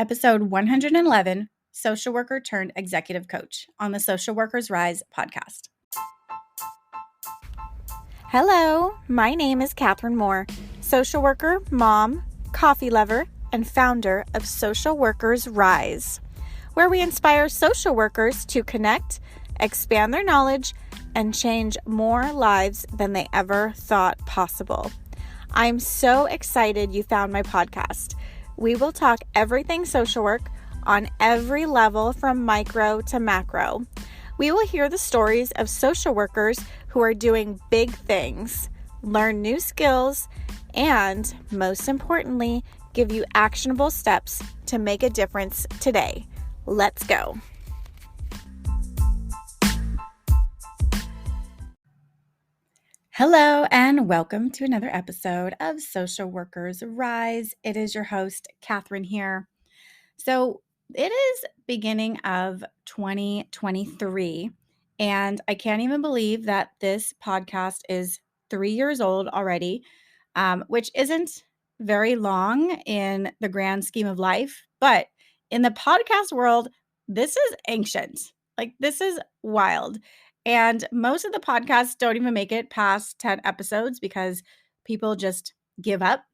episode 111, Social Worker Turned Executive Coach on the Social Workers Rise podcast. Hello, my name is Catherine Moore, social worker, mom, coffee lover, and founder of Social Workers Rise, where we inspire social workers to connect, expand their knowledge, and change more lives than they ever thought possible. I'm so excited you found my podcast. We will talk everything social work on every level from micro to macro. We will hear the stories of social workers who are doing big things, learn new skills, and most importantly, give you actionable steps to make a difference today. Let's go. Hello, and welcome to another episode of Social Workers Rise. It is your host, Catherine here. So it is beginning of 2023, and I can't even believe that this podcast is 3 years old already, which isn't very long in the grand scheme of life. But in the podcast world, this is ancient. Like, this is wild. And most of the podcasts don't even make it past 10 episodes because people just give up.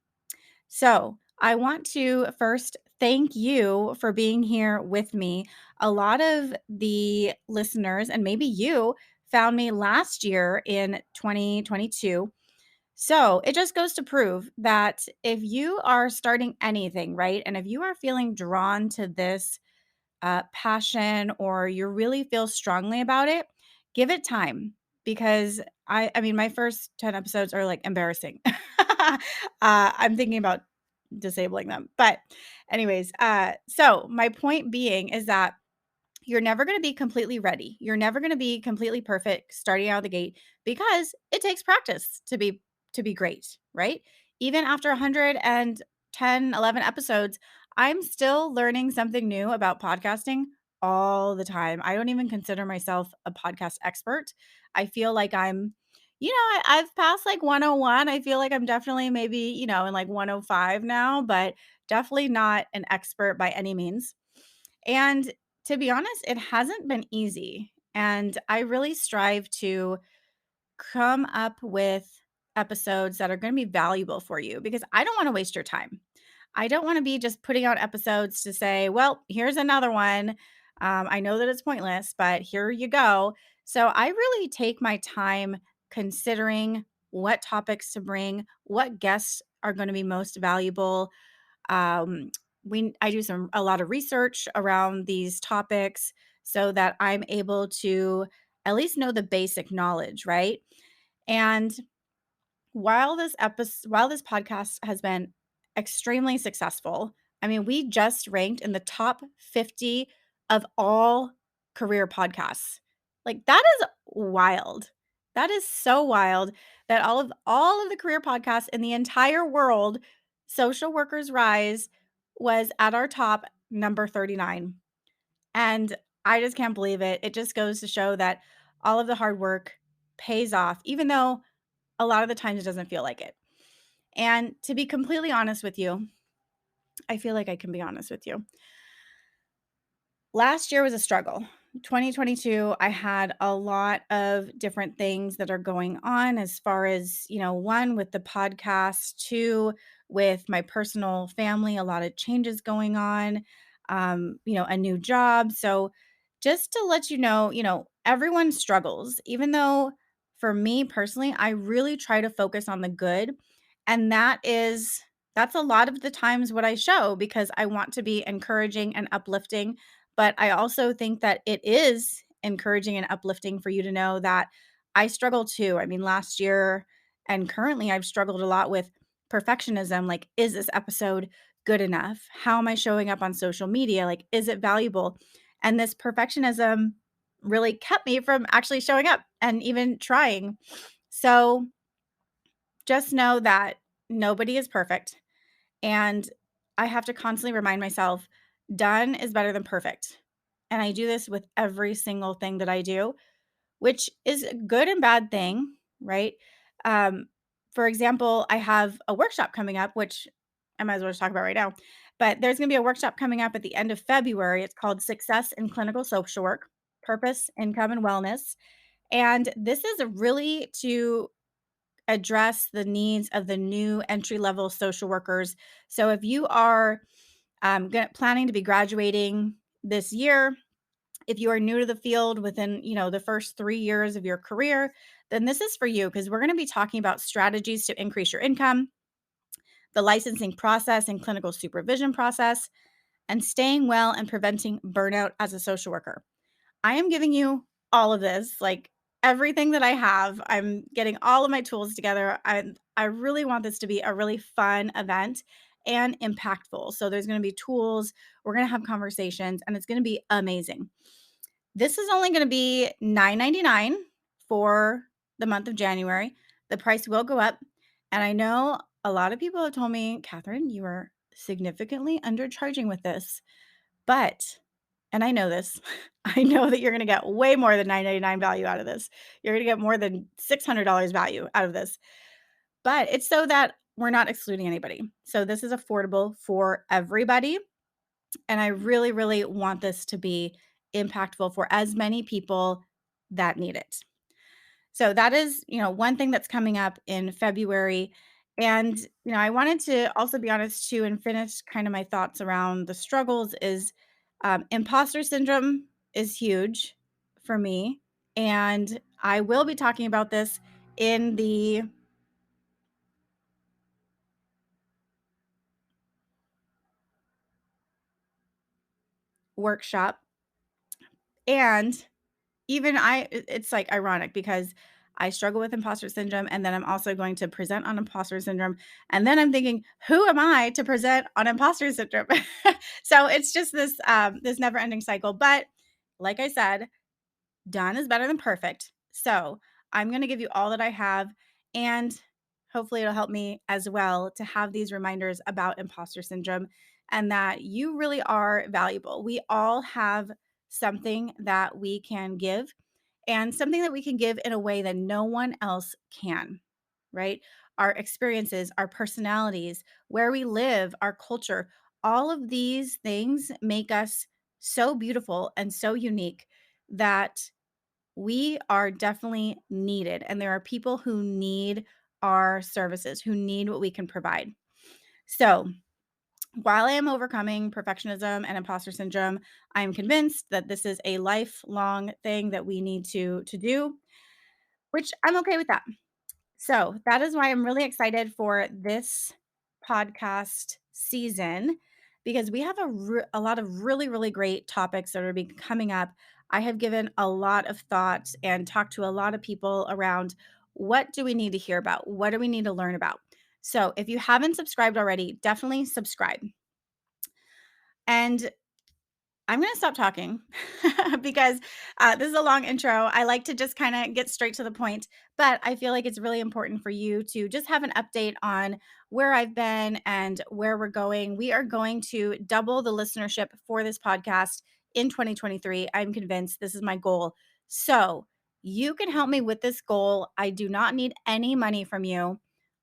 So I want to first thank you for being here with me. A lot of the listeners, and maybe you, found me last year in 2022. So it just goes to prove that if you are starting anything, right, and if you are feeling drawn to this passion or you really feel strongly about it, give it time because I mean, my first 10 episodes are like embarrassing. I'm thinking about disabling them. But anyways, so my point being is that you're never going to be completely ready. You're never going to be completely perfect starting out of the gate because it takes practice to be great, right? Even after 110, 11 episodes, I'm still learning something new about podcasting all the time. I don't even consider myself a podcast expert. I feel like I've passed like 101. I feel like I'm definitely maybe, in like 105 now, but definitely not an expert by any means. And to be honest, it hasn't been easy. And I really strive to come up with episodes that are going to be valuable for you because I don't want to waste your time. I don't want to be just putting out episodes to say, well, here's another one. I know that it's pointless, but here you go. So I really take my time considering what topics to bring, what guests are going to be most valuable. Um, I do a lot of research around these topics so that I'm able to at least know the basic knowledge, right? And while this podcast has been extremely successful, I mean, we just ranked in the top 50 of all career podcasts. Like, that is wild. That is so wild that all of the career podcasts in the entire world, Social Workers Rise was at our top number 39. And I just can't believe it. It just goes to show that all of the hard work pays off, even though a lot of the times it doesn't feel like it. And to be completely honest with you, I feel like I can be honest with you. Last year was a struggle. 2022, I had a lot of different things that are going on as far as, one with the podcast, two with my personal family, a lot of changes going on, a new job. So just to let everyone struggles, even though for me personally, I really try to focus on the good. And that's a lot of the times what I show because I want to be encouraging and uplifting. But I also think that it is encouraging and uplifting for you to know that I struggle too. I mean, last year and currently I've struggled a lot with perfectionism. Like, is this episode good enough? How am I showing up on social media? Like, is it valuable? And this perfectionism really kept me from actually showing up and even trying. So just know that nobody is perfect. And I have to constantly remind myself, done is better than perfect. And I do this with every single thing that I do, which is a good and bad thing, right? Um, for example, I have a workshop coming up, which I might as well just talk about right now. But there's going to be a workshop coming up at the end of February. It's called Success in Clinical Social Work, Purpose, Income, and Wellness. And this is really to address the needs of the new entry level social workers. So if you are planning to be graduating this year, if you are new to the field within, the first 3 years of your career, then this is for you because we're going to be talking about strategies to increase your income, the licensing process and clinical supervision process, and staying well and preventing burnout as a social worker. I am giving you all of this, like everything that I have. I'm getting all of my tools together. I really want this to be a really fun event and impactful. So there's going to be tools, we're going to have conversations, and it's going to be amazing. This is only going to be $9.99 for the month of January. The price will go up. And I know a lot of people have told me, Catherine, you are significantly undercharging with this. But, and I know this, I know that you're going to get way more than $9.99 value out of this. You're going to get more than $600 value out of this. But it's so that we're not excluding anybody. So this is affordable for everybody. And I really, really want this to be impactful for as many people that need it. So that is, one thing that's coming up in February. And, I wanted to also be honest too and finish kind of my thoughts around the struggles is imposter syndrome is huge for me. And I will be talking about this in the workshop. And even it's like ironic because I struggle with imposter syndrome and then I'm also going to present on imposter syndrome. And then I'm thinking, who am I to present on imposter syndrome? So it's just this never ending cycle. But like I said, done is better than perfect. So I'm going to give you all that I have. And hopefully it'll help me as well to have these reminders about imposter syndrome and that you really are valuable. We all have something that we can give and something that we can give in a way that no one else can, right? Our experiences, our personalities, where we live, our culture, all of these things make us so beautiful and so unique that we are definitely needed. And there are people who need our services, who need what we can provide. So, while I am overcoming perfectionism and imposter syndrome, I am convinced that this is a lifelong thing that we need to do, which I'm okay with that. So, that is why I'm really excited for this podcast season because we have a lot of really, really great topics that are be coming up. I have given a lot of thought and talked to a lot of people around what do we need to hear about? What do we need to learn about? So, if you haven't subscribed already, definitely subscribe. And I'm going to stop talking because this is a long intro. I like to just kind of get straight to the point, but I feel like it's really important for you to just have an update on where I've been and where we're going. We are going to double the listenership for this podcast in 2023. I'm convinced this is my goal. So you can help me with this goal. I do not need any money from you.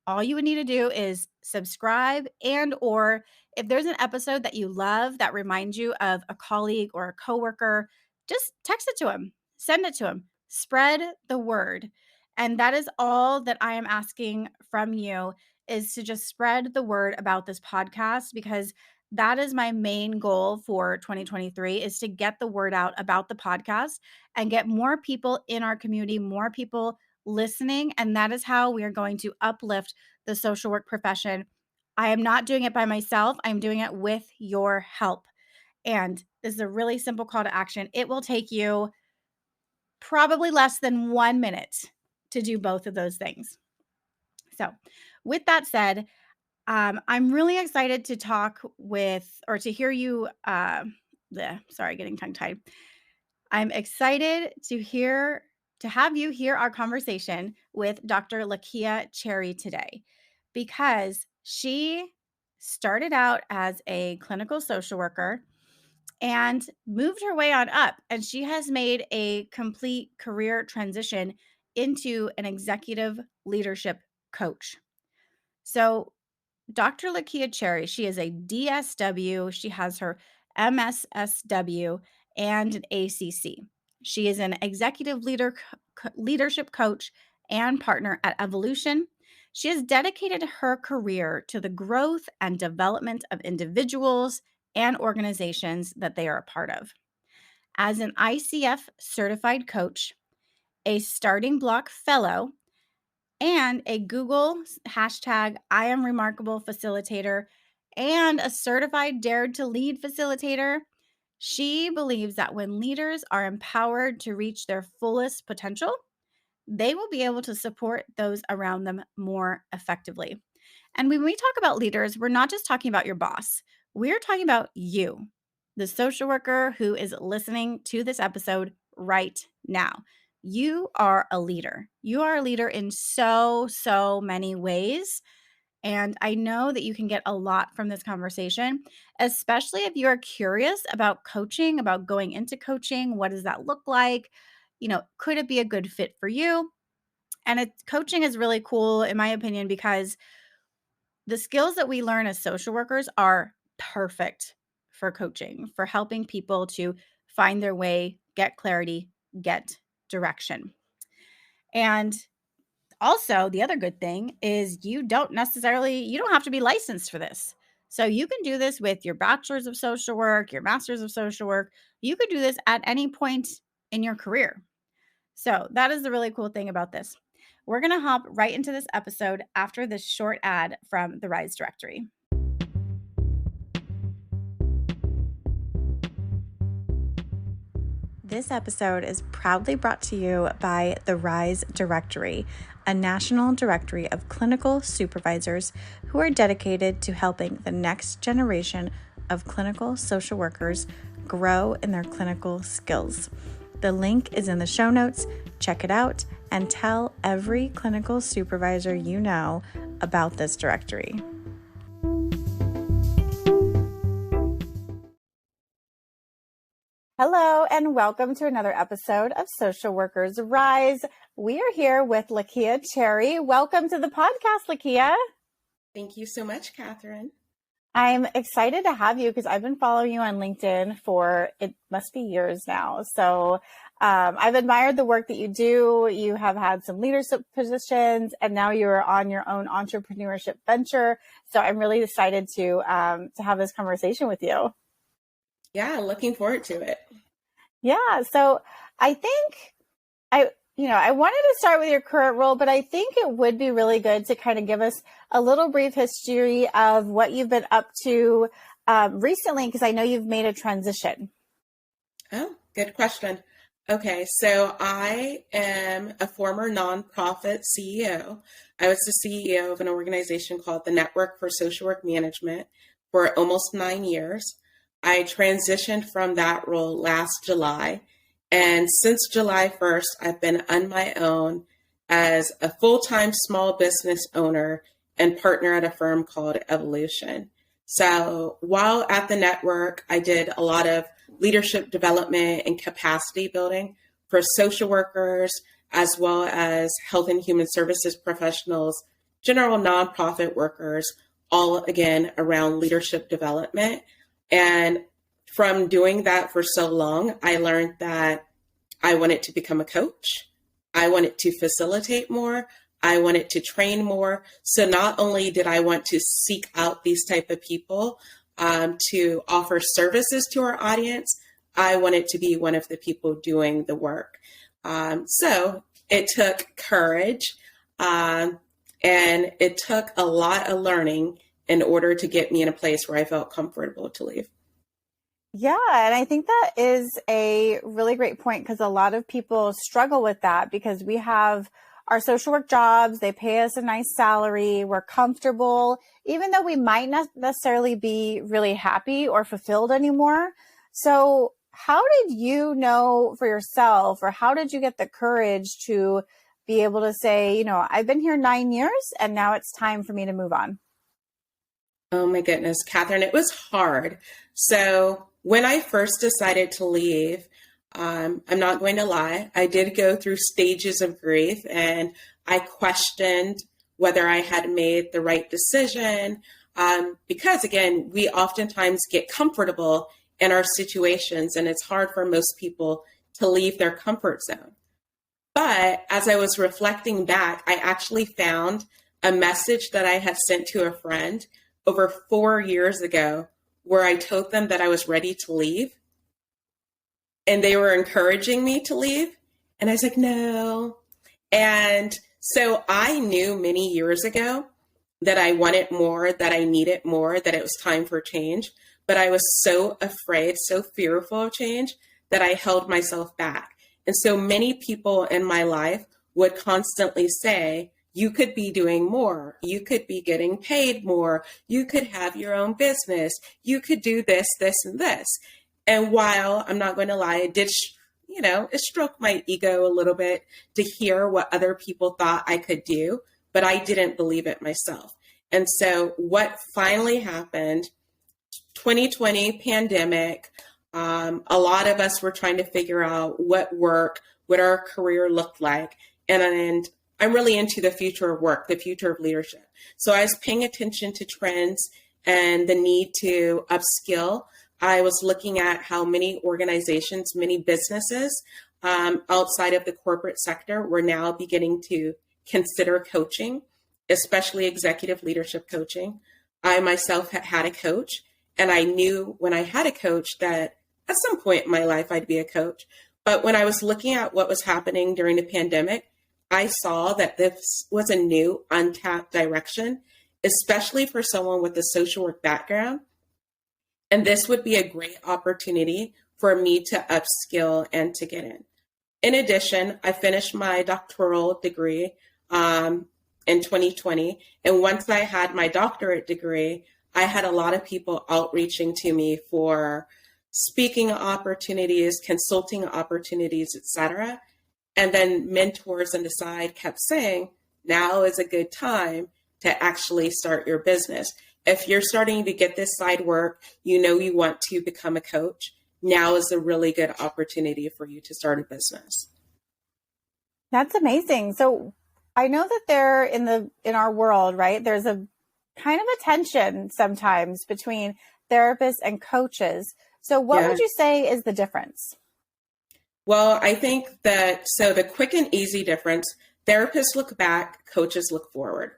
All you would need to do is subscribe and or if there's an episode that you love that reminds you of a colleague or a coworker, just text it to them, send it to them, spread the word. And that is all that I am asking from you is to just spread the word about this podcast because that is my main goal for 2023 is to get the word out about the podcast and get more people in our community, more people listening. And that is how we are going to uplift the social work profession. I am not doing it by myself. I'm doing it with your help. And this is a really simple call to action. It will take you probably less than 1 minute to do both of those things. So, with that said, I'm really excited to talk with or to hear you. Sorry, getting tongue tied. I'm excited to have you hear our conversation with Dr. Lakeya Cherry today because she started out as a clinical social worker and moved her way on up and she has made a complete career transition into an executive leadership coach. So Dr. Lakeya Cherry, she is a DSW, she has her MSSW and an ACC. She is an executive leadership coach and partner at Evolution. She has dedicated her career to the growth and development of individuals and organizations that they are a part of. As an ICF certified coach, a starting block fellow, and a Google hashtag I am remarkable facilitator and a certified dared to lead facilitator, she believes that when leaders are empowered to reach their fullest potential, they will be able to support those around them more effectively. And when we talk about leaders, we're not just talking about your boss. We're talking about you, the social worker who is listening to this episode right now. You are a leader. You are a leader in so many ways. And I know that you can get a lot from this conversation, especially if you're curious about coaching, about going into coaching. What does that look like? Could it be a good fit for you? And coaching is really cool, in my opinion, because the skills that we learn as social workers are perfect for coaching, for helping people to find their way, get clarity, get direction. And also, the other good thing is you don't have to be licensed for this. So you can do this with your bachelor's of social work, your master's of social work. You could do this at any point in your career. So that is the really cool thing about this. We're going to hop right into this episode after this short ad from the Rise Directory. This episode is proudly brought to you by the Rise Directory, a national directory of clinical supervisors who are dedicated to helping the next generation of clinical social workers grow in their clinical skills. The link is in the show notes. Check it out and tell every clinical supervisor you know about this directory. Hello, and welcome to another episode of Social Workers Rise. We are here with Lakeya Cherry. Welcome to the podcast, Lakeya. Thank you so much, Catherine. I'm excited to have you because I've been following you on LinkedIn for, it must be years now. So I've admired the work that you do. You have had some leadership positions, and now you're on your own entrepreneurship venture. So I'm really excited to have this conversation with you. Yeah, looking forward to it. Yeah, so I think I wanted to start with your current role, but I think it would be really good to kind of give us a little brief history of what you've been up to recently, because I know you've made a transition. Oh, good question. Okay, so I am a former nonprofit CEO. I was the CEO of an organization called the Network for Social Work Management for almost 9 years. I transitioned from that role last July. And since July 1st, I've been on my own as a full-time small business owner and partner at a firm called Evolution. So while at the network, I did a lot of leadership development and capacity building for social workers, as well as health and human services professionals, general nonprofit workers, all again around leadership development. And from doing that for so long, I learned that I wanted to become a coach. I wanted to facilitate more. I wanted to train more. So not only did I want to seek out these type of people to offer services to our audience, I wanted to be one of the people doing the work. So it took courage and it took a lot of learning in order to get me in a place where I felt comfortable to leave. Yeah, and I think that is a really great point because a lot of people struggle with that because we have our social work jobs, they pay us a nice salary, we're comfortable, even though we might not necessarily be really happy or fulfilled anymore. So how did you know for yourself, or how did you get the courage to be able to say, I've been here 9 years and now it's time for me to move on? Oh my goodness, Catherine, it was hard. So when I first decided to leave, I'm not going to lie, I did go through stages of grief and I questioned whether I had made the right decision. Because again, we oftentimes get comfortable in our situations, and it's hard for most people to leave their comfort zone. But as I was reflecting back, I actually found a message that I had sent to a friend over 4 years ago where I told them that I was ready to leave. And they were encouraging me to leave. And I was like, no. And so I knew many years ago that I wanted more, that I needed more, that it was time for change. But I was so afraid, so fearful of change that I held myself back. And so many people in my life would constantly say, you could be doing more. You could be getting paid more. You could have your own business. You could do this, this, and this. And while I'm not going to lie, it did, it stroked my ego a little bit to hear what other people thought I could do, but I didn't believe it myself. And so what finally happened, 2020 pandemic, a lot of us were trying to figure out what our career looked like. And I'm really into the future of work, the future of leadership. So I was paying attention to trends and the need to upskill. I was looking at how many organizations, many businesses outside of the corporate sector were now beginning to consider coaching, especially executive leadership coaching. I myself had a coach, and I knew when I had a coach that at some point in my life I'd be a coach. But when I was looking at what was happening during the pandemic, I saw that this was a new untapped direction, especially for someone with a social work background. And this would be a great opportunity for me to upskill and to get in. In addition, I finished my doctoral degree in 2020. And once I had my doctorate degree, I had a lot of people outreaching to me for speaking opportunities, consulting opportunities, etc. And then mentors on the side kept saying, now is a good time to actually start your business. If you're starting to get this side work, you want to become a coach, now is a really good opportunity for you to start a business. That's amazing. So I know that there in our world, right, there's a kind of a tension sometimes between therapists and coaches. So what would you say is the difference? Well, I think that, so the quick and easy difference, therapists look back, coaches look forward.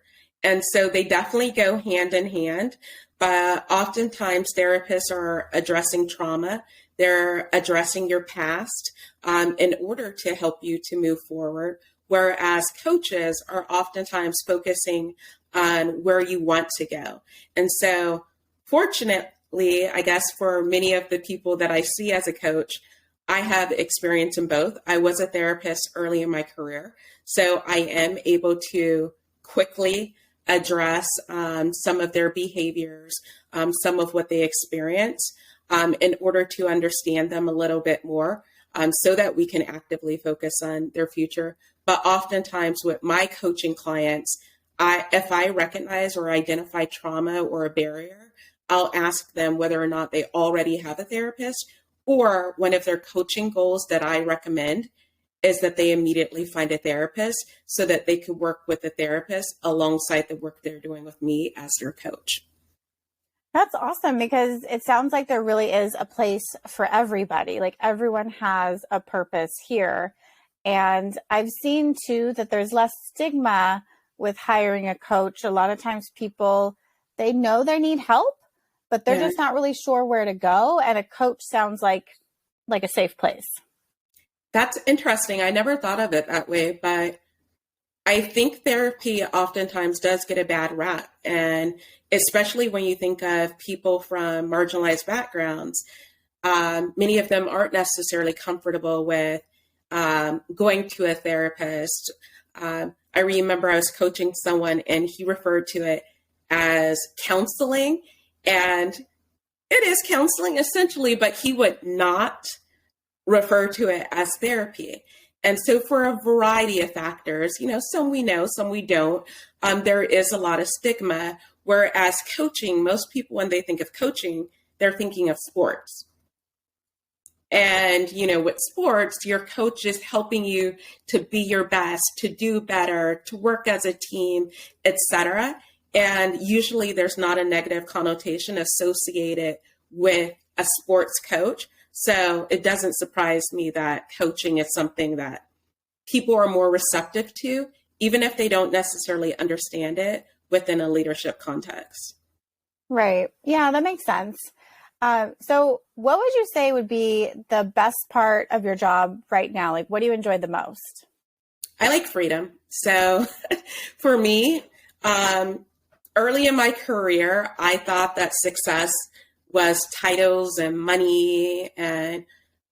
And so they definitely go hand in hand, but oftentimes therapists are addressing trauma. They're addressing your past in order to help you to move forward, whereas coaches are oftentimes focusing on where you want to go. And so fortunately, I guess for many of the people that I see as a coach, I have experience in both. I was a therapist early in my career, so I am able to quickly address some of their behaviors, some of what they experience, in order to understand them a little bit more, so that we can actively focus on their future. But oftentimes with my coaching clients, if I recognize or identify trauma or a barrier, I'll ask them whether or not they already have a therapist, or one of their coaching goals that I recommend is that they immediately find a therapist so that they could work with the therapist alongside the work they're doing with me as their coach. That's awesome, because it sounds like there really is a place for everybody. Like everyone has a purpose here. And I've seen too that there's less stigma with hiring a coach. A lot of times people, they know they need help, but they're just not really sure where to go. And a coach sounds like a safe place. That's interesting. I never thought of it that way, but I think therapy oftentimes does get a bad rap. And especially when you think of people from marginalized backgrounds, many of them aren't necessarily comfortable with going to a therapist. I remember I was coaching someone and he referred to it as counseling. And it is counseling essentially, but he would not refer to it as therapy. And so for a variety of factors, some we know, some we don't, there is a lot of stigma, whereas coaching, most people, when they think of coaching, they're thinking of sports. And, with sports, your coach is helping you to be your best, to do better, to work as a team, etc. And usually there's not a negative connotation associated with a sports coach. So it doesn't surprise me that coaching is something that people are more receptive to, even if they don't necessarily understand it within a leadership context. Right. Yeah, that makes sense. So what would you say would be the best part of your job right now? Like, what do you enjoy the most? I like freedom. So for me, early in my career, I thought that success was titles and money and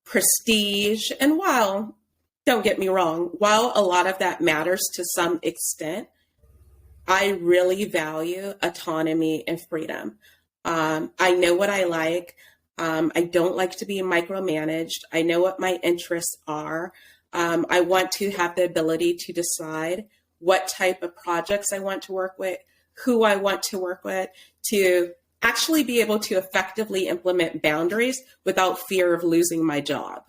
prestige. And while, don't get me wrong, while a lot of that matters to some extent, I really value autonomy and freedom. I know what I like. I don't like to be micromanaged. I know what my interests are. I want to have the ability to decide what type of projects I want to work with, who I want to work with, to actually be able to effectively implement boundaries without fear of losing my job.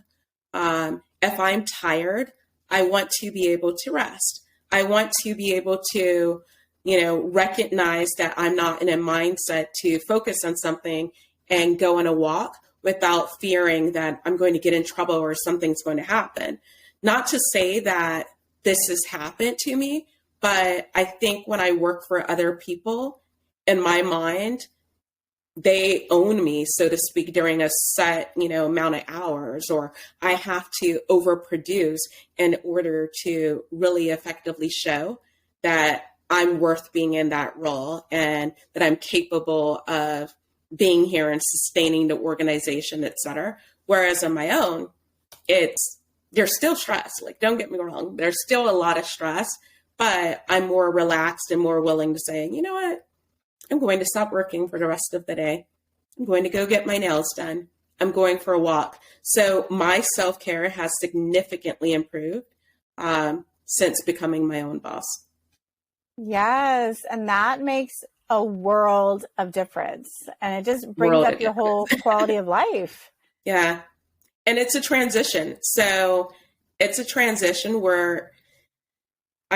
If I'm tired, I want to be able to rest. I want to be able to recognize that I'm not in a mindset to focus on something and go on a walk without fearing that I'm going to get in trouble or something's going to happen. Not to say that this has happened to me, but I think when I work for other people, in my mind, they own me, so to speak, during a set, amount of hours, or I have to overproduce in order to really effectively show that I'm worth being in that role and that I'm capable of being here and sustaining the organization, et cetera. Whereas on my own, there's still stress. Like, don't get me wrong, there's still a lot of stress, but I'm more relaxed and more willing to say, you know what, I'm going to stop working for the rest of the day. I'm going to go get my nails done. I'm going for a walk. So my self-care has significantly improved since becoming my own boss. Yes. And that makes a world of difference. And it just brings up your whole quality of life. Yeah. And it's a transition. So it's a transition where,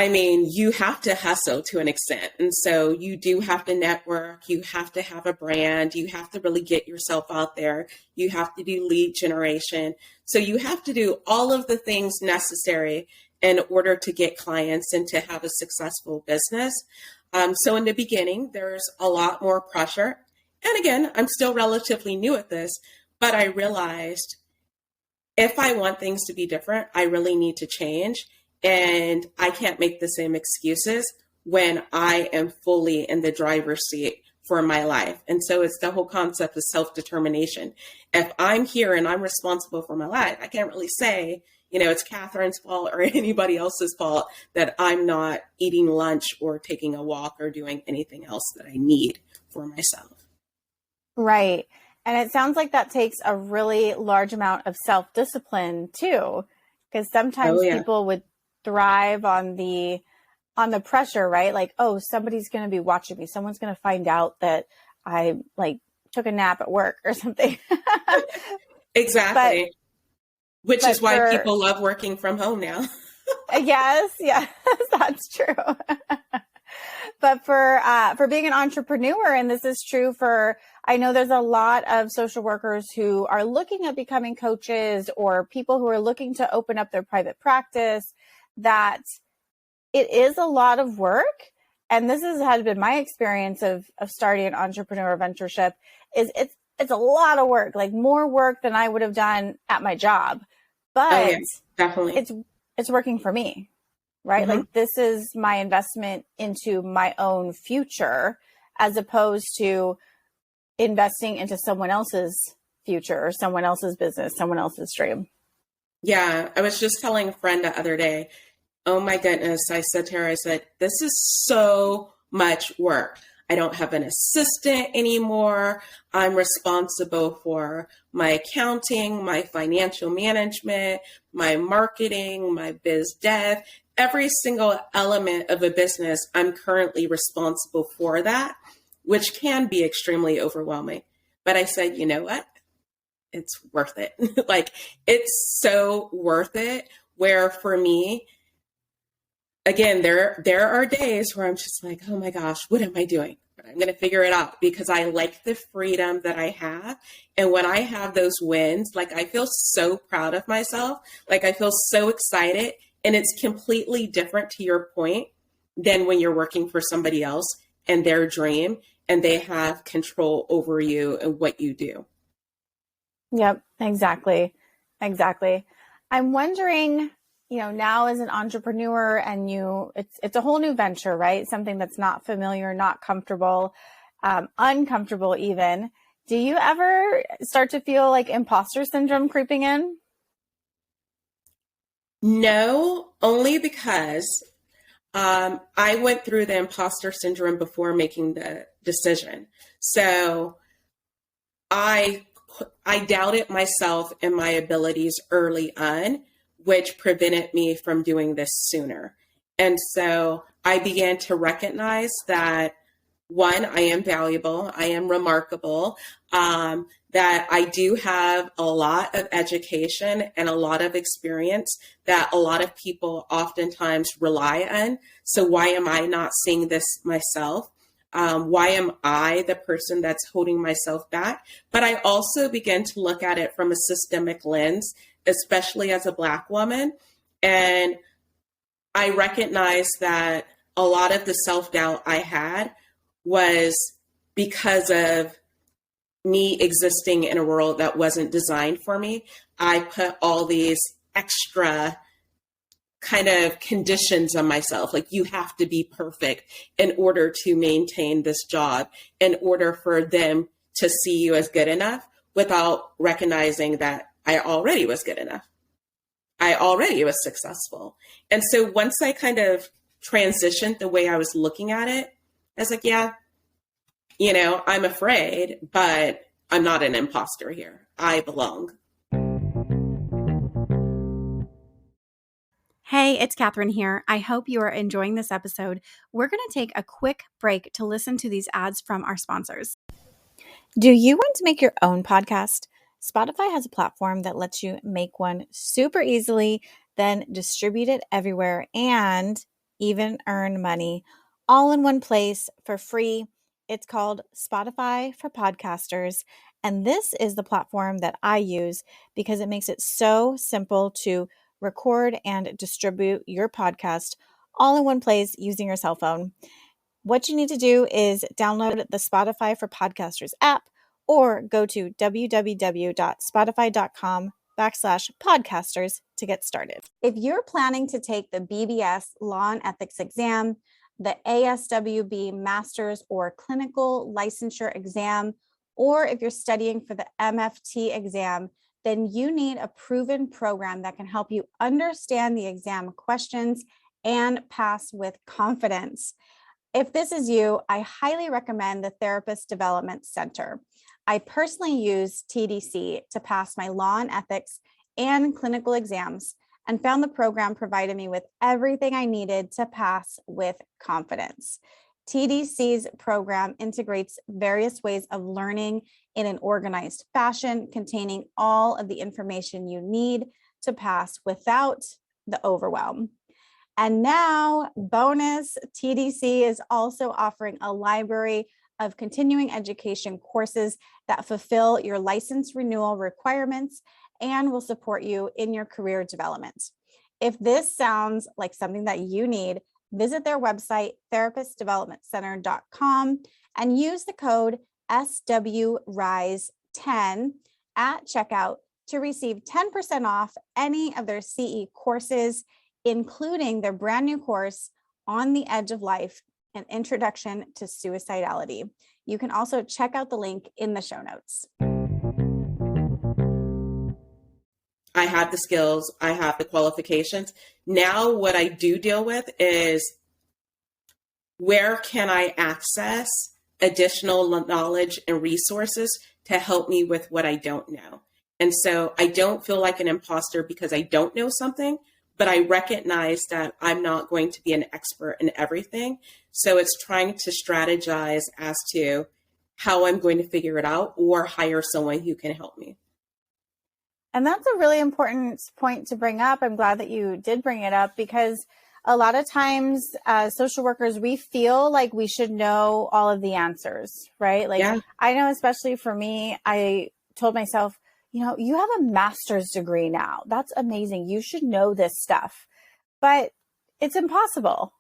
you have to hustle to an extent. And so you do have to network. You have to have a brand. You have to really get yourself out there. You have to do lead generation. So you have to do all of the things necessary in order to get clients and to have a successful business. So in the beginning, there's a lot more pressure. And again, I'm still relatively new at this, but I realized if I want things to be different, I really need to change. And I can't make the same excuses when I am fully in the driver's seat for my life. And so it's the whole concept of self-determination. If I'm here and I'm responsible for my life, I can't really say, it's Catherine's fault or anybody else's fault that I'm not eating lunch or taking a walk or doing anything else that I need for myself. Right. And it sounds like that takes a really large amount of self-discipline too, because sometimes people would thrive on the pressure, right? Like, oh, somebody's going to be watching me. Someone's going to find out that I took a nap at work or something. Exactly. Which is why people love working from home now. Yes, that's true. But for being an entrepreneur, and this is true I know there's a lot of social workers who are looking at becoming coaches or people who are looking to open up their private practice, that it is a lot of work. And this has been my experience of starting an entrepreneur ventureship. Is it's a lot of work, like more work than I would have done at my job. But definitely, it's working for me, right? Mm-hmm. Like, this is my investment into my own future, as opposed to investing into someone else's future or someone else's business, someone else's dream. Yeah, I was just telling a friend the other day, oh my goodness, I said to her, I said, this is so much work. I don't have an assistant anymore. I'm responsible for my accounting, my financial management, my marketing, my biz dev, every single element of a business. I'm currently responsible for that, which can be extremely overwhelming. But I said, you know what? it's worth it. Like, it's so worth it. Where for me, again, there are days where I'm just like, oh my gosh, what am I doing? But I'm going to figure it out because I like the freedom that I have. And when I have those wins, like, I feel so proud of myself. Like, I feel so excited. And it's completely different, to your point, than when you're working for somebody else and their dream and they have control over you and what you do. Yep, exactly. Exactly. I'm wondering, now as an entrepreneur and it's a whole new venture, right? Something that's not familiar, not comfortable, uncomfortable even. Do you ever start to feel like imposter syndrome creeping in? No, only because I went through the imposter syndrome before making the decision. So I doubted myself and my abilities early on, which prevented me from doing this sooner. And so I began to recognize that, one, I am valuable, I am remarkable, that I do have a lot of education and a lot of experience that a lot of people oftentimes rely on. So why am I not seeing this myself? Why am I the person that's holding myself back? But I also began to look at it from a systemic lens, especially as a Black woman. And I recognized that a lot of the self-doubt I had was because of me existing in a world that wasn't designed for me. I put all these extra kind of conditions on myself. Like, you have to be perfect in order to maintain this job, in order for them to see you as good enough, without recognizing that I already was good enough. I already was successful. And so once I kind of transitioned the way I was looking at it, I was like, yeah, I'm afraid, but I'm not an imposter here. I belong. Hey, it's Catherine here. I hope you are enjoying this episode. We're going to take a quick break to listen to these ads from our sponsors. Do you want to make your own podcast? Spotify has a platform that lets you make one super easily, then distribute it everywhere and even earn money all in one place for free. It's called Spotify for Podcasters. And this is the platform that I use because it makes it so simple to record and distribute your podcast all in one place using your cell phone. What you need to do is download the Spotify for Podcasters app or go to www.spotify.com/podcasters to get started. If you're planning to take the BBS Law and Ethics exam, the ASWB Master's or Clinical Licensure exam, or if you're studying for the MFT exam, then you need a proven program that can help you understand the exam questions and pass with confidence. If this is you, I highly recommend the Therapist Development Center. I personally use TDC to pass my law and ethics and clinical exams and found the program provided me with everything I needed to pass with confidence. TDC's program integrates various ways of learning in an organized fashion, containing all of the information you need to pass without the overwhelm. And now, bonus, TDC is also offering a library of continuing education courses that fulfill your license renewal requirements and will support you in your career development. If this sounds like something that you need, visit their website, therapistdevelopmentcenter.com, and use the code SWRISE10 at checkout to receive 10% off any of their CE courses, including their brand new course, On the Edge of Life, an Introduction to Suicidality. You can also check out the link in the show notes. I have the skills, I have the qualifications. Now what I do deal with is, where can I access additional knowledge and resources to help me with what I don't know? And so I don't feel like an imposter because I don't know something, but I recognize that I'm not going to be an expert in everything. So it's trying to strategize as to how I'm going to figure it out or hire someone who can help me. And that's a really important point to bring up. I'm glad that you did bring it up, because a lot of times social workers, we feel like we should know all of the answers, right? Like, Yeah, I know, especially for me, I told myself, you have a master's degree now. That's amazing. You should know this stuff, but it's impossible.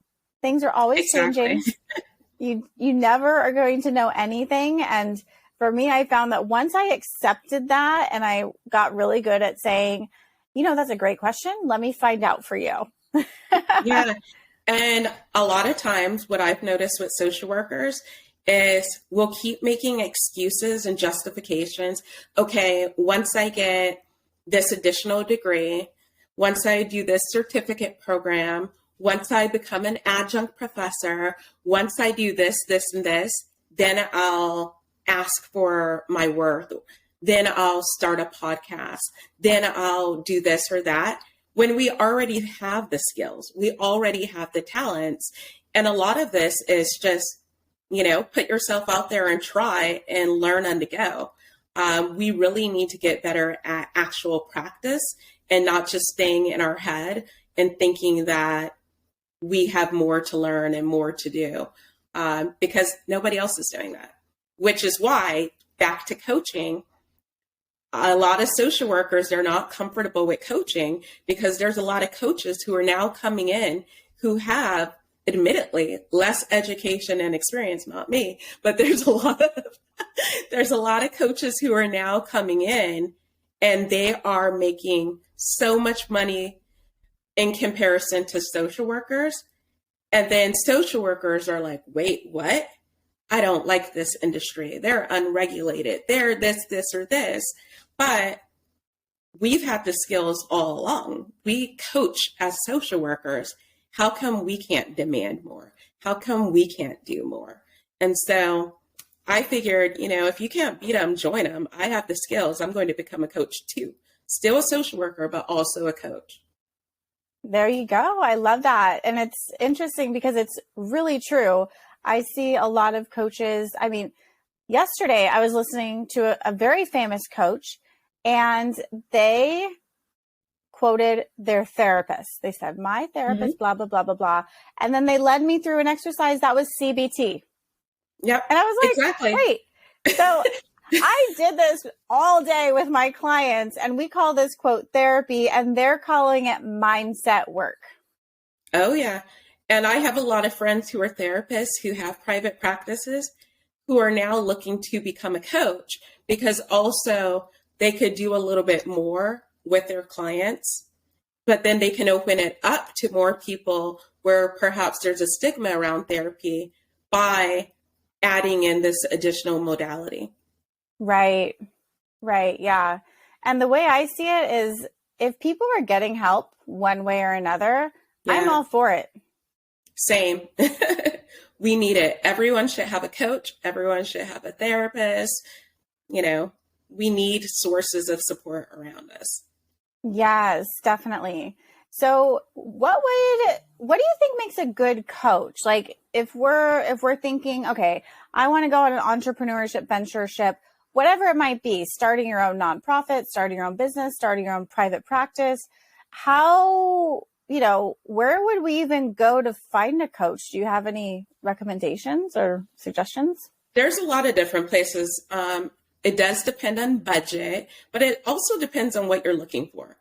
Things are always exactly. changing. You never are going to know anything. And for me, I found that once I accepted that and I got really good at saying, that's a great question. Let me find out for you. Yeah. And a lot of times, what I've noticed with social workers is we'll keep making excuses and justifications. Okay, once I get this additional degree, once I do this certificate program, once I become an adjunct professor, once I do this, this, and this, then I'll ask for my worth. Then I'll start a podcast. Then I'll do this or that. When we already have the skills, we already have the talents. And a lot of this is just, put yourself out there and try and learn on the go. We really need to get better at actual practice and not just staying in our head and thinking that we have more to learn and more to do, because nobody else is doing that, which is why, back to coaching, a lot of social workers, they're not comfortable with coaching because there's a lot of coaches who are now coming in who have, admittedly, less education and experience, not me, but there's a lot of coaches who are now coming in and they are making so much money in comparison to social workers. And then social workers are like, wait, what? I don't like this industry. They're unregulated. They're this, or this. But we've had the skills all along. We coach as social workers. How come we can't demand more? How come we can't do more? And so I figured, if you can't beat them, join them. I have the skills. I'm going to become a coach too. Still a social worker, but also a coach. There you go. I love that. And it's interesting because it's really true. I see a lot of coaches. I mean, yesterday I was listening to a very famous coach, and they quoted their therapist. They said, my therapist, blah, blah, blah, blah, blah. And then they led me through an exercise that was CBT. Yep. And I was like, exactly. wait, so I did this all day with my clients, and we call this, quote, therapy, and they're calling it mindset work. Oh, yeah. And I have a lot of friends who are therapists who have private practices who are now looking to become a coach because also they could do a little bit more with their clients, but then they can open it up to more people where perhaps there's a stigma around therapy by adding in this additional modality. Right. Yeah. And the way I see it is if people are getting help one way or another, Yeah. I'm all for it. Same. We need it. Everyone should have a coach. Everyone should have a therapist. We need sources of support around us. Yes, definitely. So what do you think makes a good coach? Like if we're thinking, okay, I want to go on an entrepreneurship, ventureship, whatever it might be, starting your own nonprofit, starting your own business, starting your own private practice, how, where would we even go to find a coach? Do you have any recommendations or suggestions? There's a lot of different places. It does depend on budget, but it also depends on what you're looking for.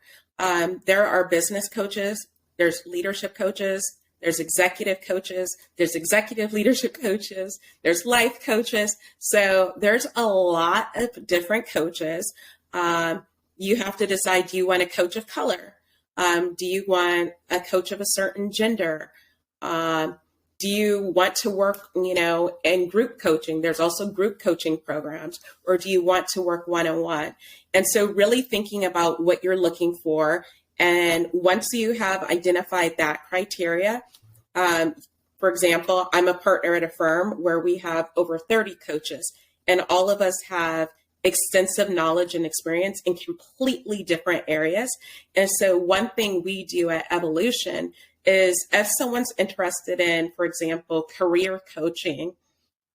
There are business coaches, there's leadership coaches, there's executive coaches, there's executive leadership coaches, there's life coaches. So there's a lot of different coaches. You have to decide, do you want a coach of color? Do you want a coach of a certain gender? Do you want to work, in group coaching? There's also group coaching programs. Or do you want to work one-on-one? And so really thinking about what you're looking for. And once you have identified that criteria, for example, I'm a partner at a firm where we have over 30 coaches, and all of us have extensive knowledge and experience in completely different areas. And so one thing we do at Evolution is if someone's interested in, for example, career coaching,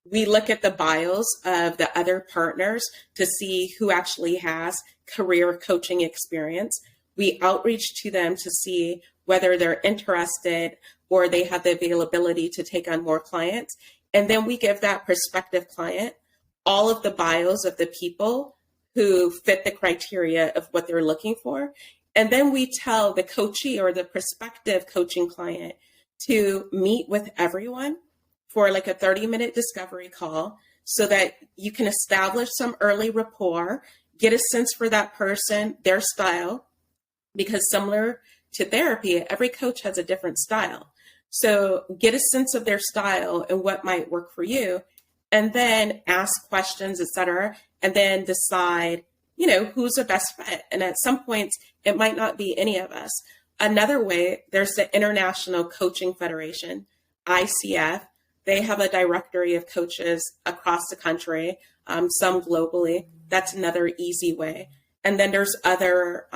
We look at the bios of the other partners to see who actually has career coaching experience. We outreach to them to see whether they're interested or they have the availability to take on more clients. And then we give that prospective client all of the bios of the people who fit the criteria of what they're looking for. And then we tell the coachee or the prospective coaching client to meet with everyone for like a 30-minute discovery call so that you can establish some early rapport, get a sense for that person, their style, because similar to therapy, every coach has a different style. So get a sense of their style and what might work for you, and then ask questions, etc., and then decide, who's the best fit. And at some points, it might not be any of us. Another way, there's the International Coaching Federation, ICF. They have a directory of coaches across the country, some globally. That's another easy way. And then there's other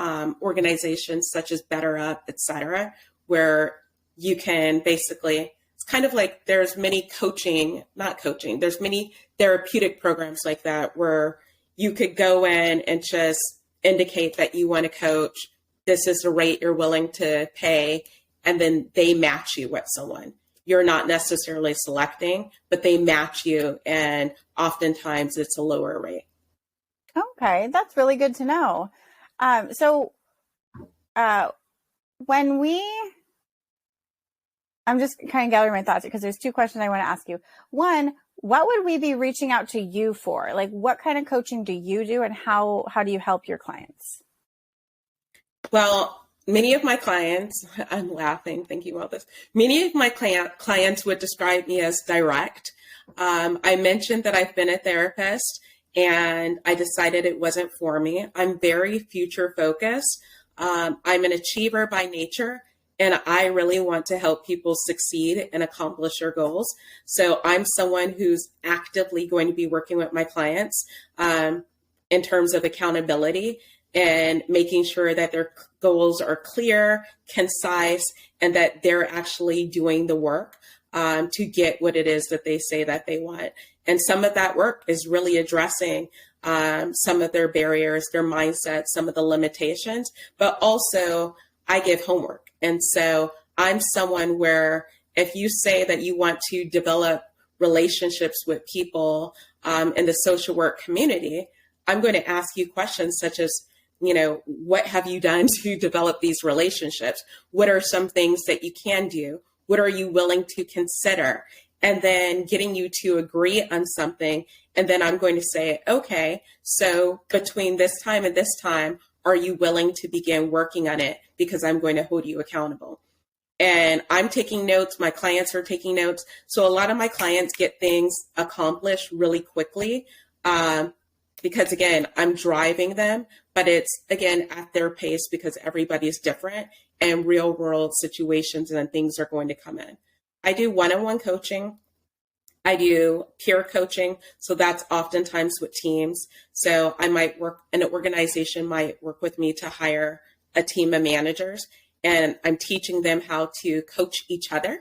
organizations such as Better Up, et cetera, where you can basically, it's kind of like there's many there's many therapeutic programs like that where you could go in and just indicate that you want to coach. This is the rate you're willing to pay. And then they match you with someone. You're not necessarily selecting, but they match you. And oftentimes it's a lower rate. Okay, that's really good to know. So when I'm just kind of gathering my thoughts because there's two questions I want to ask you. One, what would we be reaching out to you for? Like, what kind of coaching do you do, and how do you help your clients? Well, many of my clients, I'm laughing thinking about this. Many of my clients would describe me as direct. I mentioned that I've been a therapist and I decided it wasn't for me. I'm very future focused. I'm an achiever by nature, and I really want to help people succeed and accomplish their goals. So I'm someone who's actively going to be working with my clients in terms of accountability and making sure that their goals are clear, concise, and that they're actually doing the work to get what it is that they say that they want. And some of that work is really addressing some of their barriers, their mindset, some of the limitations, but also I give homework. And so I'm someone where if you say that you want to develop relationships with people in the social work community, I'm going to ask you questions such as, what have you done to develop these relationships? What are some things that you can do? What are you willing to consider? And then getting you to agree on something. And then I'm going to say, okay, so between this time and this time, are you willing to begin working on it? Because I'm going to hold you accountable. And I'm taking notes. My clients are taking notes. So a lot of my clients get things accomplished really quickly because, again, I'm driving them. But it's, again, at their pace because everybody's different and real world situations and things are going to come in. I do one-on-one coaching. I do peer coaching. So that's oftentimes with teams. So I might an organization might work with me to hire a team of managers, and I'm teaching them how to coach each other.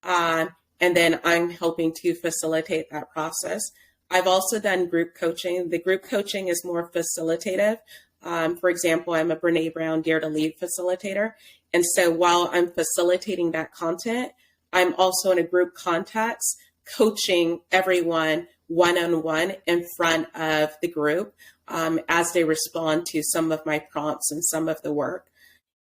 And then I'm helping to facilitate that process. I've also done group coaching. The group coaching is more facilitative. For example, I'm a Brene Brown Dare to Lead facilitator. And so while I'm facilitating that content, I'm also in a group context coaching everyone one-on-one in front of the group as they respond to some of my prompts and some of the work.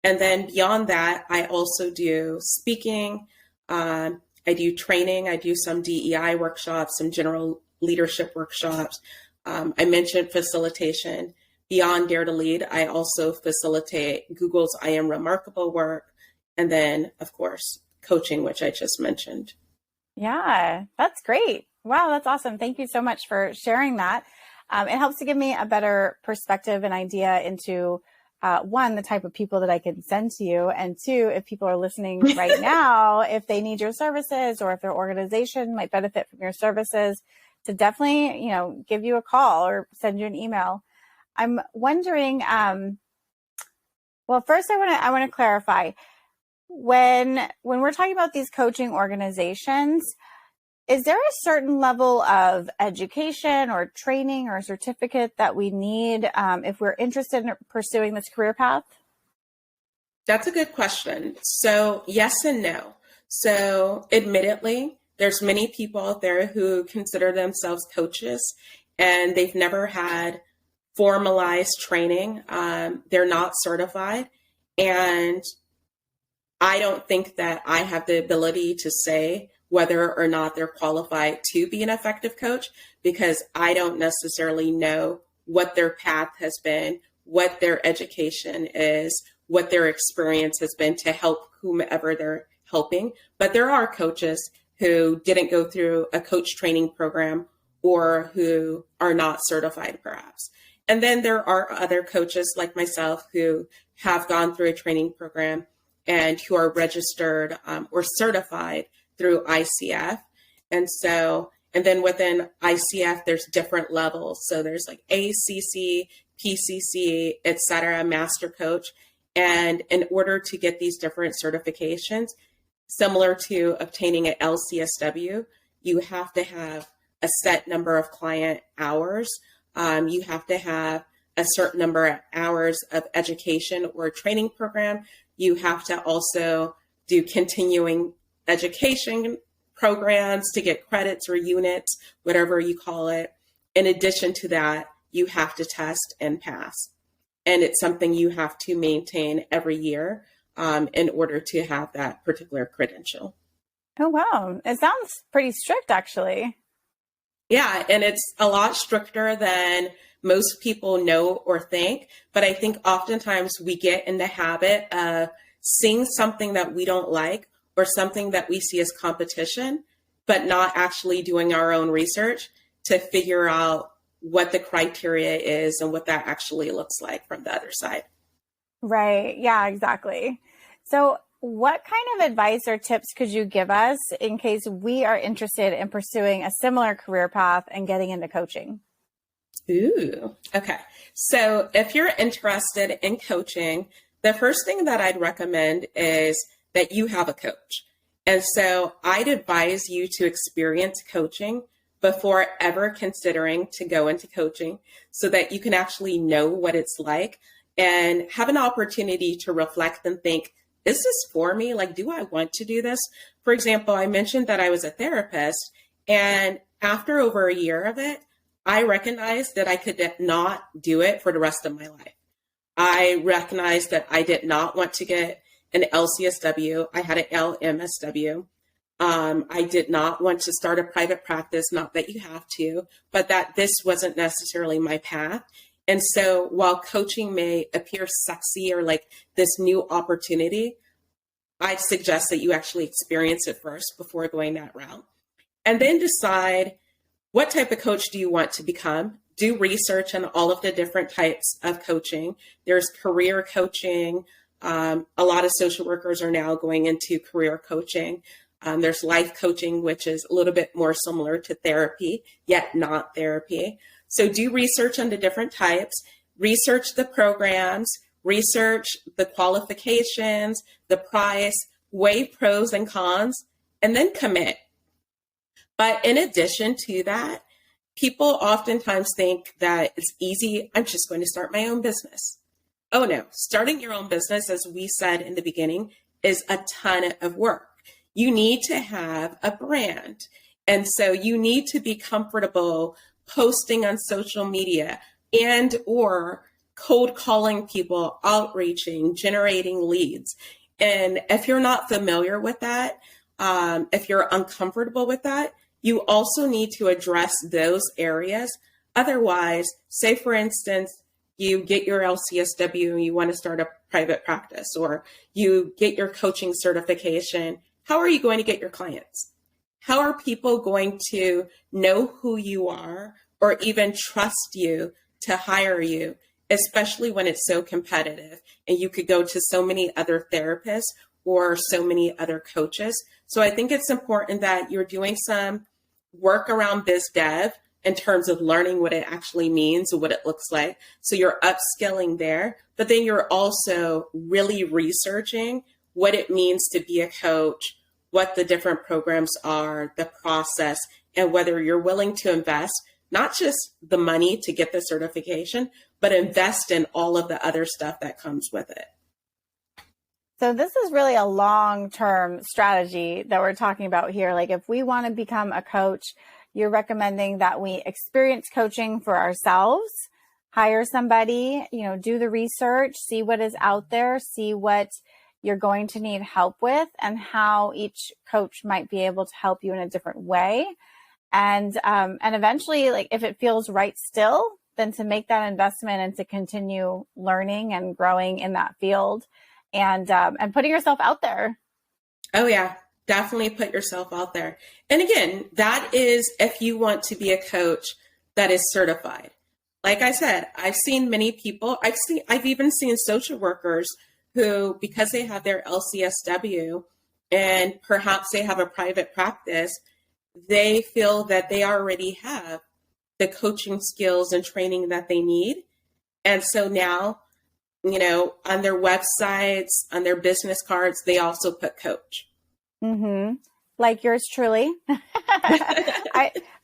And then beyond that, I also do speaking. I do training. I do some DEI workshops, some general leadership workshops. I mentioned facilitation. Beyond Dare to Lead, I also facilitate Google's I Am Remarkable work. And then, of course, coaching, which I just mentioned. Yeah, that's great. Wow, that's awesome. Thank you so much for sharing that. It helps to give me a better perspective and idea into, one, the type of people that I can send to you, and two, if people are listening right now, if they need your services or if their organization might benefit from your services, to definitely, give you a call or send you an email. I'm wondering, well, first I want to clarify when we're talking about these coaching organizations, Is there a certain level of education or training or certificate that we need if we're interested in pursuing this career path? That's a good question. So yes and no. So admittedly, there's many people out there who consider themselves coaches and they've never had formalized training. They're not certified. And I don't think that I have the ability to say whether or not they're qualified to be an effective coach because I don't necessarily know what their path has been, what their education is, what their experience has been to help whomever they're helping. But there are coaches who didn't go through a coach training program or who are not certified, perhaps. And then there are other coaches like myself who have gone through a training program and who are registered or certified through ICF. And then within ICF, there's different levels. So there's like ACC, PCC, et cetera, master coach. And in order to get these different certifications, similar to obtaining an LCSW, you have to have a set number of client hours. You have to have a certain number of hours of education or training program. You have to also do continuing education programs to get credits or units, whatever you call it. In addition to that, you have to test and pass. And it's something you have to maintain every year in order to have that particular credential. Oh, wow. It sounds pretty strict, actually. Yeah, and it's a lot stricter than most people know or think. But I think oftentimes we get in the habit of seeing something that we don't like or something that we see as competition, but not actually doing our own research to figure out what the criteria is and what that actually looks like from the other side. Right. Yeah, exactly. So what kind of advice or tips could you give us in case we are interested in pursuing a similar career path and getting into coaching? Ooh, okay. So if you're interested in coaching, the first thing that I'd recommend is that you have a coach. And so I'd advise you to experience coaching before ever considering to go into coaching so that you can actually know what it's like and have an opportunity to reflect and think, is this for me? Like, do I want to do this? For example, I mentioned that I was a therapist, and after over a year of it, I recognized that I could not do it for the rest of my life. I recognized that I did not want to get an LCSW. I had an LMSW. I did not want to start a private practice, not that you have to, but that this wasn't necessarily my path. And so while coaching may appear sexy or like this new opportunity, I'd suggest that you actually experience it first before going that route. And then decide what type of coach do you want to become? Do research on all of the different types of coaching. There's career coaching. A lot of social workers are now going into career coaching. There's life coaching, which is a little bit more similar to therapy, yet not therapy. So do research on the different types, research the programs, research the qualifications, the price, weigh pros and cons, and then commit. But in addition to that, people oftentimes think that it's easy. I'm just going to start my own business. Oh no, starting your own business, as we said in the beginning, is a ton of work. You need to have a brand. And so you need to be comfortable posting on social media and or cold calling people, outreaching, generating leads. And if you're not familiar with that, if you're uncomfortable with that, you also need to address those areas. Otherwise, say for instance, you get your LCSW and you want to start a private practice, or you get your coaching certification. How are you going to get your clients? How are people going to know who you are or even trust you to hire you, especially when it's so competitive and you could go to so many other therapists or so many other coaches? So I think it's important that you're doing some work around biz dev in terms of learning what it actually means and what it looks like. So you're upskilling there, but then you're also really researching what it means to be a coach, what the different programs are, the process, and whether you're willing to invest not just the money to get the certification, but invest in all of the other stuff that comes with it. So this is really a long-term strategy that we're talking about here. Like if we want to become a coach, you're recommending that we experience coaching for ourselves, hire somebody, do the research, see what is out there, see what you're going to need help with, and how each coach might be able to help you in a different way. And eventually, like if it feels right still, then to make that investment and to continue learning and growing in that field and putting yourself out there. Oh yeah, definitely put yourself out there. And again, that is if you want to be a coach that is certified. Like I said, I've seen many people, I've even seen social workers who, because they have their LCSW and perhaps they have a private practice, they feel that they already have the coaching skills and training that they need. And so now, on their websites, on their business cards, they also put coach. Mm-hmm. Like yours truly.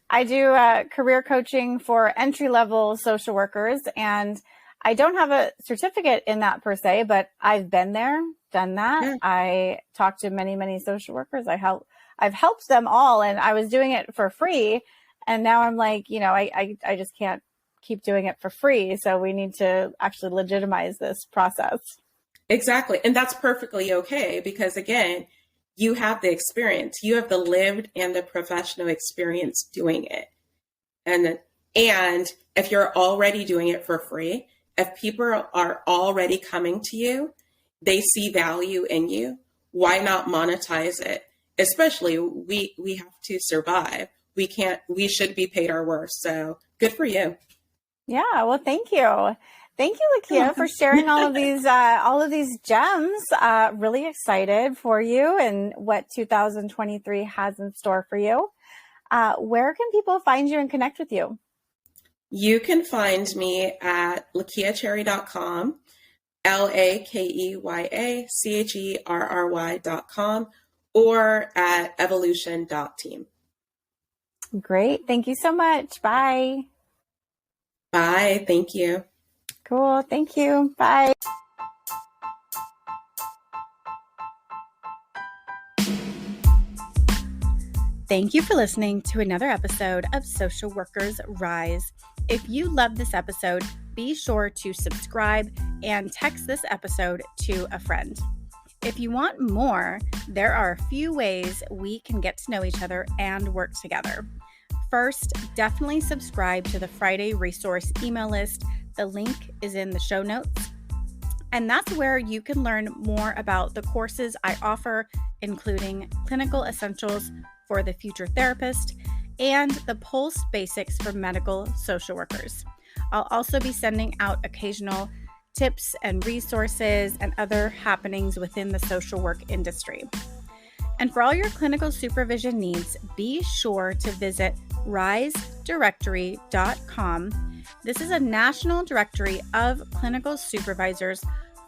I do career coaching for entry-level social workers, and I don't have a certificate in that per se, but I've been there, done that. Yeah. I talked to many, many social workers. I've helped them all, and I was doing it for free. And now I'm like, I just can't keep doing it for free. So we need to actually legitimize this process. Exactly. And that's perfectly okay because, again, you have the experience. You have the lived and the professional experience doing it. And if you're already doing it for free, if people are already coming to you, they see value in you, why not monetize it? Especially we have to survive. We should be paid our worth. So good for you. Yeah. Well, thank you. Thank you, Lakeya, for sharing all of these gems. Really excited for you and what 2023 has in store for you. Where can people find you and connect with you? You can find me at lakeyacherry.com, LakeyaCherry.com, or at evolution.team. Great. Thank you so much. Bye. Bye. Thank you. Cool. Thank you. Bye. Thank you for listening to another episode of Social Workers Rise. If you love this episode, be sure to subscribe and text this episode to a friend. If you want more, there are a few ways we can get to know each other and work together. First, definitely subscribe to the Friday resource email list. The link is in the show notes. And that's where you can learn more about the courses I offer, including Clinical Essentials for the Future Therapist and the Pulse Basics for Medical Social Workers. I'll also be sending out occasional tips and resources and other happenings within the social work industry. And for all your clinical supervision needs, be sure to visit risedirectory.com. This is a national directory of clinical supervisors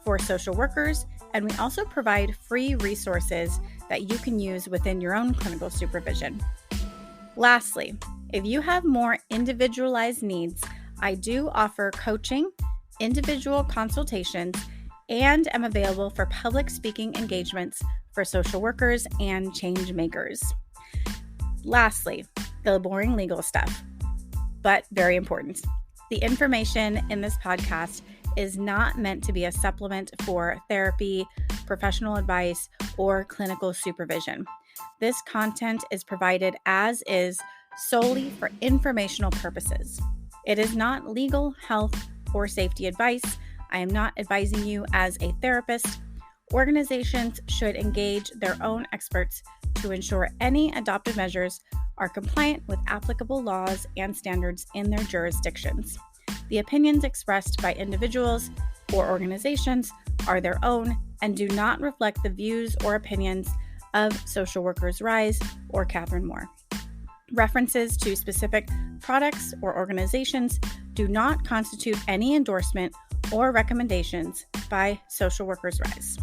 for social workers, and we also provide free resources that you can use within your own clinical supervision. Lastly, if you have more individualized needs, I do offer coaching, individual consultations, and am available for public speaking engagements for social workers and change makers. Lastly, the boring legal stuff, but very important. The information in this podcast is not meant to be a supplement for therapy, professional advice, or clinical supervision. This content is provided as is solely for informational purposes. It is not legal, health, or safety advice. I am not advising you as a therapist. Organizations should engage their own experts to ensure any adopted measures are compliant with applicable laws and standards in their jurisdictions. The opinions expressed by individuals or organizations are their own and do not reflect the views or opinions of Social Workers Rise or Catherine Moore. References to specific products or organizations do not constitute any endorsement or recommendations by Social Workers Rise.